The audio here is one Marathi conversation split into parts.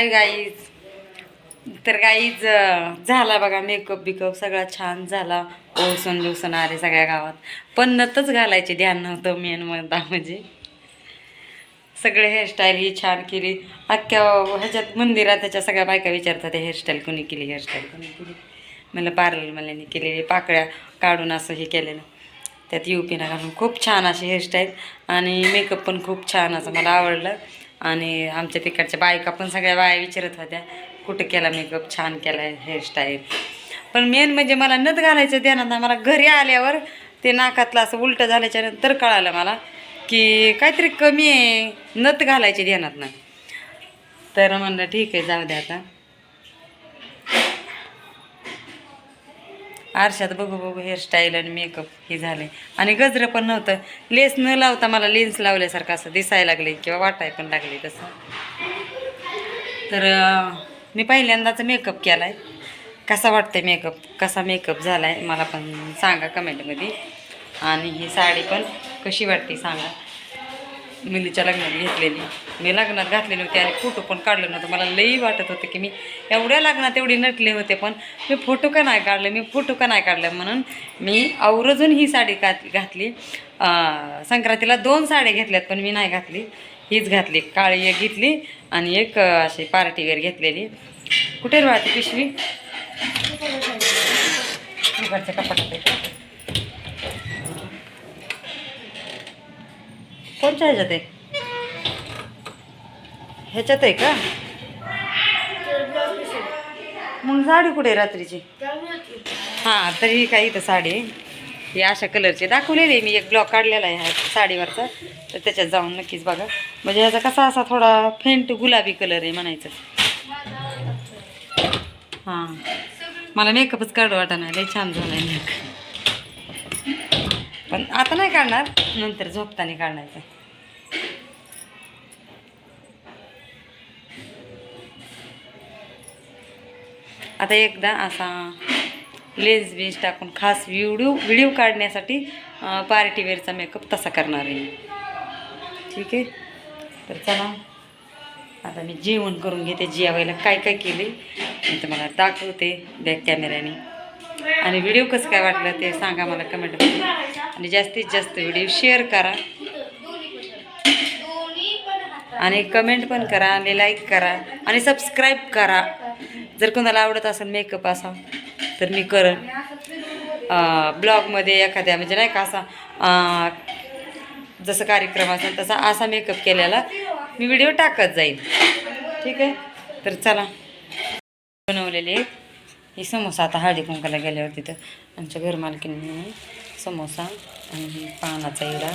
Hi guys. तर गाईज झाला बघा मेकअप बिकअप सगळा छान झाला. ओळसून बिवसून आले सगळ्या गावात. पण नतच घालायचे ध्यान नव्हतं मेन म्हणजे सगळे हेअरस्टाईल ही छान केली. अख्ख्या ह्याच्यात मंदिरात त्याच्या सगळ्या बायका विचारतात हेअरस्टाईल कोणी केली, हेअरस्टाईल कोणी केली. मला पार्लर मलानी केलेली, पाकळ्या काढून असं हे केलेलं, त्यात युपीना घालून खूप छान अशी हेअरस्टाईल. आणि मेकअप पण खूप छान असं मला आवडलं. आणि आमच्या तिकडच्या बायका पण सगळ्या बाया विचारत होत्या कुठं केला मेकअप, छान केला हेअरस्टाईल. पण मेन म्हणजे मला नथ घालायचं ध्यानात नाही. मला घरी आल्यावर ते नाकातलं असं उलटं झाल्याच्या नंतर कळालं मला की काहीतरी कमी आहे, नथ घालायची ध्यानात नाही. तर म्हणलं ठीक आहे जाऊ द्या आता. आरशात बघू बघू हेअरस्टाईल आणि मेकअप हे झाले. आणि गजरं पण नव्हतं, लेस न लावता मला लेन्स लावल्यासारखं असं दिसायला लागले किंवा वाटाय पण लागले तसं. तर मी पहिल्यांदाच मेकअप केला आहे. कसा वाटतं मेकअप, कसा मेकअप झाला आहे मला पण सांगा कमेंटमध्ये. आणि ही साडी पण कशी वाटते सांगा. मुलीच्या लग्नात घेतलेली, मी लग्नात घातलेली होती आणि फोटो पण काढलं नव्हतं. मला लई वाटत होतं की मी एवढ्या लग्नात एवढी नटले होते पण मी फोटो का नाही काढलं म्हणून मी आवर्जून ही साडी घातली. संक्रांतीला 2 साड्या घेतल्यात पण मी नाही घातली, हीच घातली. काळी एक घेतली आणि एक अशी पार्टीवेअर घेतलेली. कुठे राहते पिशवी, घरच्या कपाटात कोणच्या ह्याच्यात आहे, ह्याच्यात आहे का? मग साडी कुठे रात्रीची? हां तर ही काही तर साडी ही अशा कलरची दाखवलेली आहे. मी एक ब्लॉग काढलेला आहे ह्या साडीवरचा, तर त्याच्यात जाऊन नक्कीच बघा. म्हणजे ह्याचा कसा असा थोडा फेंट गुलाबी कलर आहे म्हणायचं. हां मला मेकअपच काढू वाटा नाही, लई छान झाला आहे मेकअप. पण आता नाही काढणार, नंतर झोपताना काढायचं. आता एकदा असा लेन्स बिन्स टाकून खास व्हिडिओ काढण्यासाठी पार्टीवेअरचा मेकअप तसा करणार आहे. ठीक आहे, तर चला आता मी जेवण करून घेते. जेवायला काय काय केले मी तुम्हाला दाखवते बॅक कॅमेऱ्याने. आणि व्हिडिओ कसं काय वाटलं ते सांगा मला कमेंटमध्ये. आणि जास्तीत जास्त व्हिडिओ शेअर करा आणि कमेंट पण करा आणि लाईक करा आणि सबस्क्राईब करा. जर कोणाला आवडत असेल मेकअप असा तर मी करेन ब्लॉगमध्ये एखाद्या, म्हणजे नाही का असा जसं कार्यक्रम असेल तसा असा मेकअप केलेला मी व्हिडिओ टाकत जाईल. ठीक आहे, तर चला. बनवलेले ही समोसा आता हळदी कुंकाला गेल्यावर तिथं आमच्या घरमालकीने समोसा आणि पानाचा इडा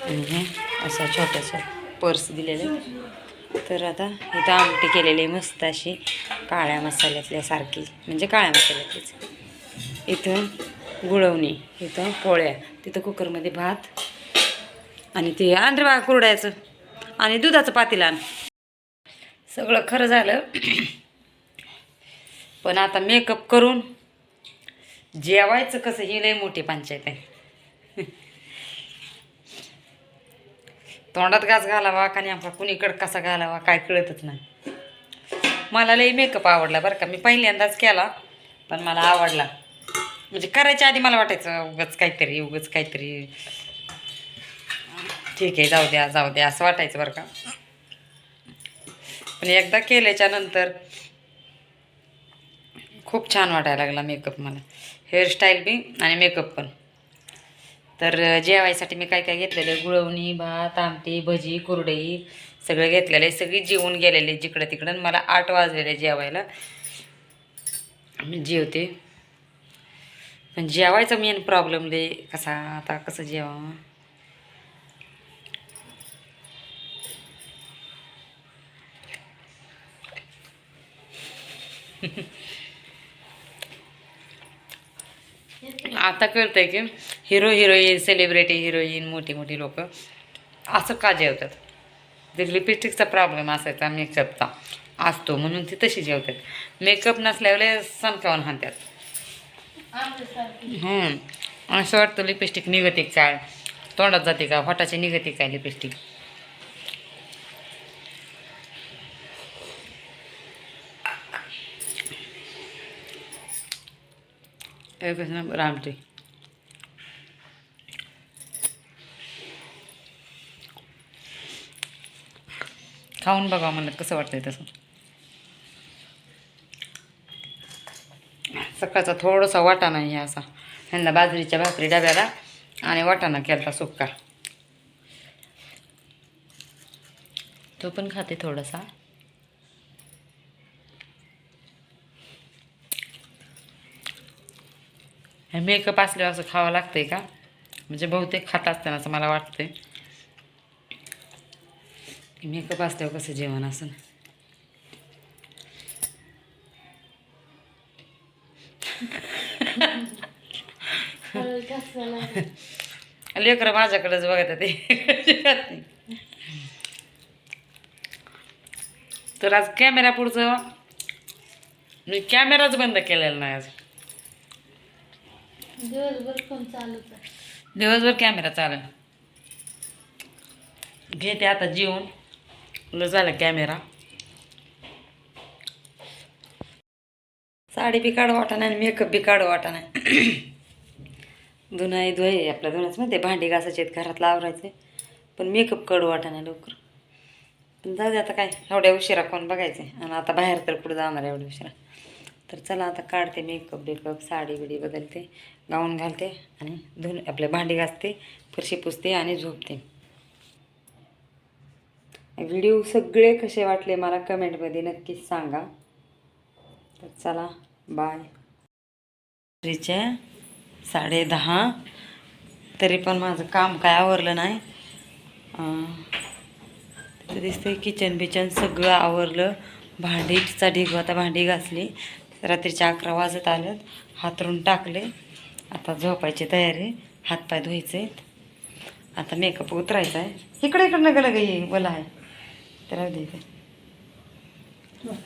आणि हे असा छोटासा पर्स दिलेले. तर आता इथं आमटी केलेली मस्त अशी काळ्या मसाल्यातल्यासारखी, म्हणजे काळ्या मसाल्यातलीच. इथं गुळवणी, इथं पोळ्या, तिथं कुकरमध्ये भात आणि ते आंध्र बा कुरड्याचं आणि दुधाचं पातेलं. सगळं खरं झालं. पण आता मेकअप करून जेवायचं कसं ही लई मोठी पंचायत आहे. तोंडात घास घालावा का नेमका कुणीकडं कसा घालावा काय कळतच नाही. मला लई मेकअप आवडला बरं का. मी पहिल्यांदाच केला पण मला आवडला. म्हणजे करायच्या आधी मला वाटायचं उगाच काहीतरी ठीक आहे जाऊ द्या असं वाटायचं बरं का. पण एकदा केल्याच्या नंतर खूप छान वाटायला लागला मेकअप मला, हेअरस्टाईल बी आणि मेकअप पण. तर जेवायसाठी मी काय काय घेतलेलं आहे, गुळवणी, भात, आमटी, भजी, कुरडई सगळं घेतलेलं आहे. सगळी जेवून गेलेले जिकडं तिकडं. मला 8 वाजलेले जेवायला. मी जेवते पण जेवायचा मेन प्रॉब्लेम लय कसा, आता कसं जेवावं. आता कळतंय की हिरोईन, सेलिब्रिटी हिरोईन, मोठी लोक असं का जेवतात. ते लिपस्टिकचा प्रॉब्लेम असायचा, मेकअपचा असतो म्हणून ती तशी जेवतात. मेकअप नसल्यावर सणकावून हाणतात. असं वाटतं लिपस्टिक निघते काय, तोंडात जाते का, होटाची निघते काय लिपस्टिक. एकच नंबर आमटी. खाऊन बघा म्हणत कसं वाटतंय तसं. सकाळचा थोडासा वाटाणा आहे असा, ह्यांना बाजरीच्या भाकरी डब्याला आणि वाटाणा केलता सुक्का, तो पण खाते थोडासा. हे मेकअप असल्यावर असं खावं लागतंय का, म्हणजे बहुतेक खात असताना असं मला वाटतंय. मेकअप असल्यावर कसं जेवण असं. लेकरं माझ्याकडेच बघत ते. तर आज कॅमेरा पुढचं मी कॅमेराच बंद केलेला नाही आज. दिवसभर कॅमेरा चालू. घेते आता जेवण झालं कॅमेरा. साडी बी काढू वाटा नाही, मेकअप बी काढू वाटा नाही. धुणं धुये आपल्या धुण्याच मध्ये, भांडी घासायचे घरातला आवरायचे, पण मेकअप काढू वाटा नाही लवकर. पण जाऊ दे आता काय, एवढ्या उशिरा कोण बघायचे, आणि आता बाहेर तर कुठं जाणार एवढ्या उशिरा. तर चला आता काढते मेकअप बेकअप, साडी बिडी बदलते, गाऊन घालते आणि आपल्या भांडी घासते, फरशी पुसते आणि झोपते. व्हिडिओ सगळे कसे वाटले मला कमेंटमध्ये नक्कीच सांगा. तर चला बाय. रात्रीचे 10:30 तरी पण माझं काम काय आवरलं नाही. तिथं दिसतंय किचन बिचन सगळं आवरलं. भांडीचा ढीग आता, भांडी घासली. रात्रीचे 11 वाजत आलं, हातरून टाकले. आता झोपायची तयारी, हातपाय धुवायचे. आता मेकअप उतरायचा आहे. इकडं नगं ये बोला आहे तर द्यायचं.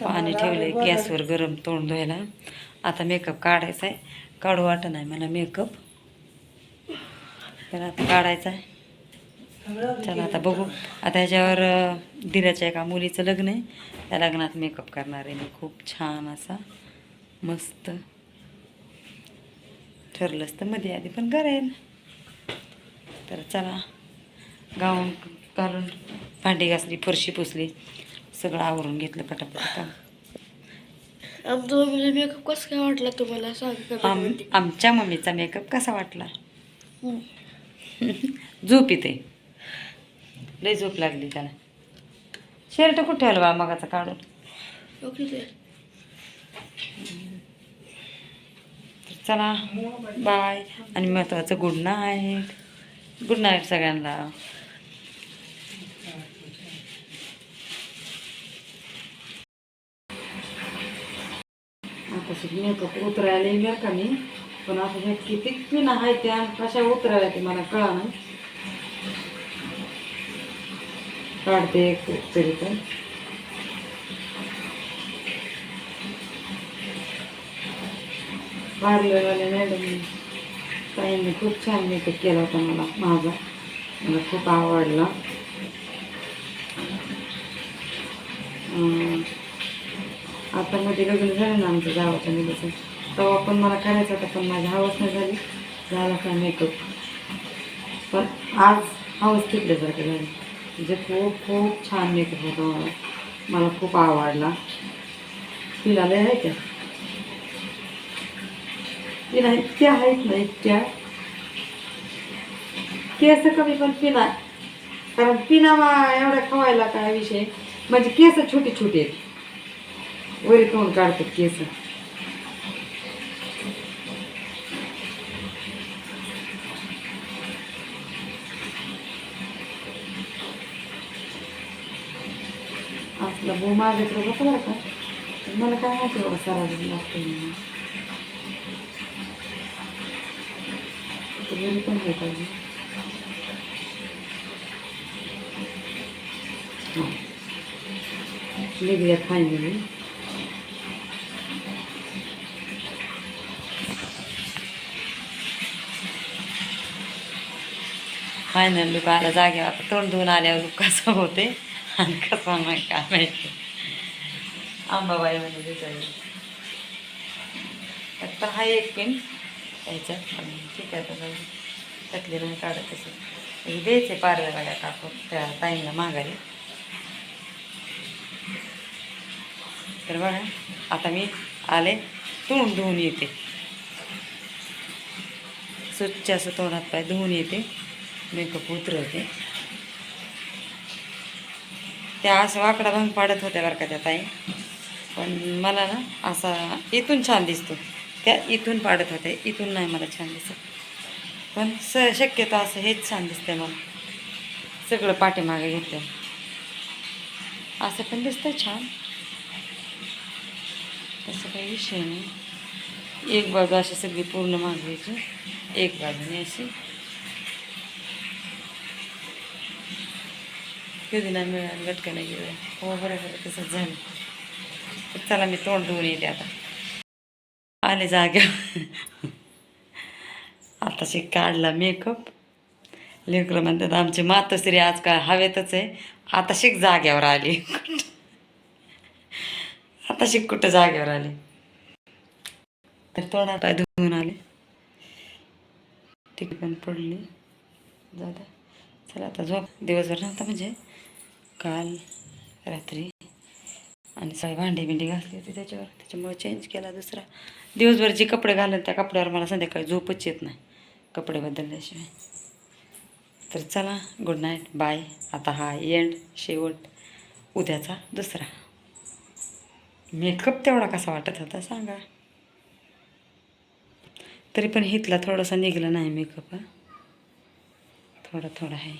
पाणी ठेवलंय गॅसवर गरम तोंड धुवायला. आता मेकअप काढायचा आहे. काढू वाटत नाही मला मेकअप, तर आता काढायचा आहे. चला आता बघू. आता ह्याच्यावर दिराच्या एका मुलीचं लग्न आहे, त्या लग्नात मेकअप करणार आहे मी. खूप छान असा मस्त. ठरलंच तर मध्ये आधी पण करेन. तर चला, गाऊन घालून भांडी घासली, फरशी पुसली, सगळं आवरून घेतलं पटापट काम. मेकअप कसं काय वाटला तुम्हाला सांग. आमच्या मम्मीचा मेकअप कसा वाटला? झोप येते, लय झोप लागली त्याला. शर्ट कुठे ठेवलं बा मगाचा काढून? चला बाय, आणि महत्त्वाचं गुड नाईट. गुड नाईट सगळ्यांना. आता मेकअप उतरायला येईल का मी, पण आता हे किती पिन आहे त्या कशा उतरायला ते मला कळा नाही. काढते एक तरी पण. पार्लरवाले मॅडम ताईंनी खूप छान मेकअप केला होता मला खूप आवडला. आता मध्ये लग्न झालं ना आमच्या गावाच्या मुलीचं, तेव्हा पण मला करायचं होतं, पण माझी हवस नाही झाली. झाला का मेकअप, पण आज हवस तिकडेसारखं झाली. म्हणजे खूप खूप छान मेकअप होता. मला खूप आवडला. तिला लय आहे त्या इतक्या आहेत ना, इतक्या केस कमी पण पिना, कारण पिना एवढ्या खवायला काय विषय, म्हणजे केस छोटे छोटे आहेत, वरी तोंड काढतात केस. असलं बो माझ्याकडे बघा बरं का, मला काय माहिती बघा सारा लागतं घरी पण हे पाहिजे. निघूया फायनली. फायनल लुक आला जागेवर. आता तोंड धुवून आल्यावर लुक कसं होते आणि कसं नाही काय माहिती. आंबाबाई म्हणजे दिसायला आता हा एक पिन याच्यात आणि ठीक आहे आता त्यातली नाही काढत तसं हे द्यायचे पार्ल्या गाड्या कापून त्या ताईंना माघारी. तर बघा आता मी आले तोंड धुवून येते, स्वच्छ असं तोंडात पाय धुवून येते, मेकअप उतरवते. त्या असं वाकडा भांग पाडत होत्या बरं का त्या ताई, पण मला ना असा इथून छान दिसतो. त्या इथून पाडत होत्या, इथून नाही मला छान दिसत. पण शक्यतो असं हेच छान दिसतंय मला, सगळं पाठीमागे घेतलं असं पण दिसतंय छान, तसं काही विषय नाही. एक बाजू अशी सगळी पूर्ण मागवायची, एक बाजूने अशी. कधी नाही मिळालं लटकन गेलं हो, बरोबर तसंच झालं. तर चला मी तोंड धुवून येते आता, आले जाग्यावर. आताशी काढला मेकअप. लेकरं म्हणतात आमची मातोश्री आज काय हवेतच आहे, आता शिक जाग्यावर आली. आता शिक कुठं जाग्यावर आली. तर तोंडात पाय धुवून आले, ती पण पडली. जाऊ द्या, चला आता झोप. दिवसभर नव्हता म्हणजे काल रात्री, आणि सगळी भांडी बिंडी घासली होती त्याच्यावर, त्याच्यामुळे चेंज केला दुसरा. दिवसभर जे कपडे घालून त्या कपड्यावर मला संध्याकाळी झोपच येत नाही कपडे बदलल्याशिवाय. तर चला गुड नाईट, बाय. आता हा एंड, शेवट, उद्याचा दुसरा. मेकअप तेवढा कसा वाटत होता सांगा. तरी पण हितला थोडासा निघाला नाही मेकअप, थोडा थोडा आहे.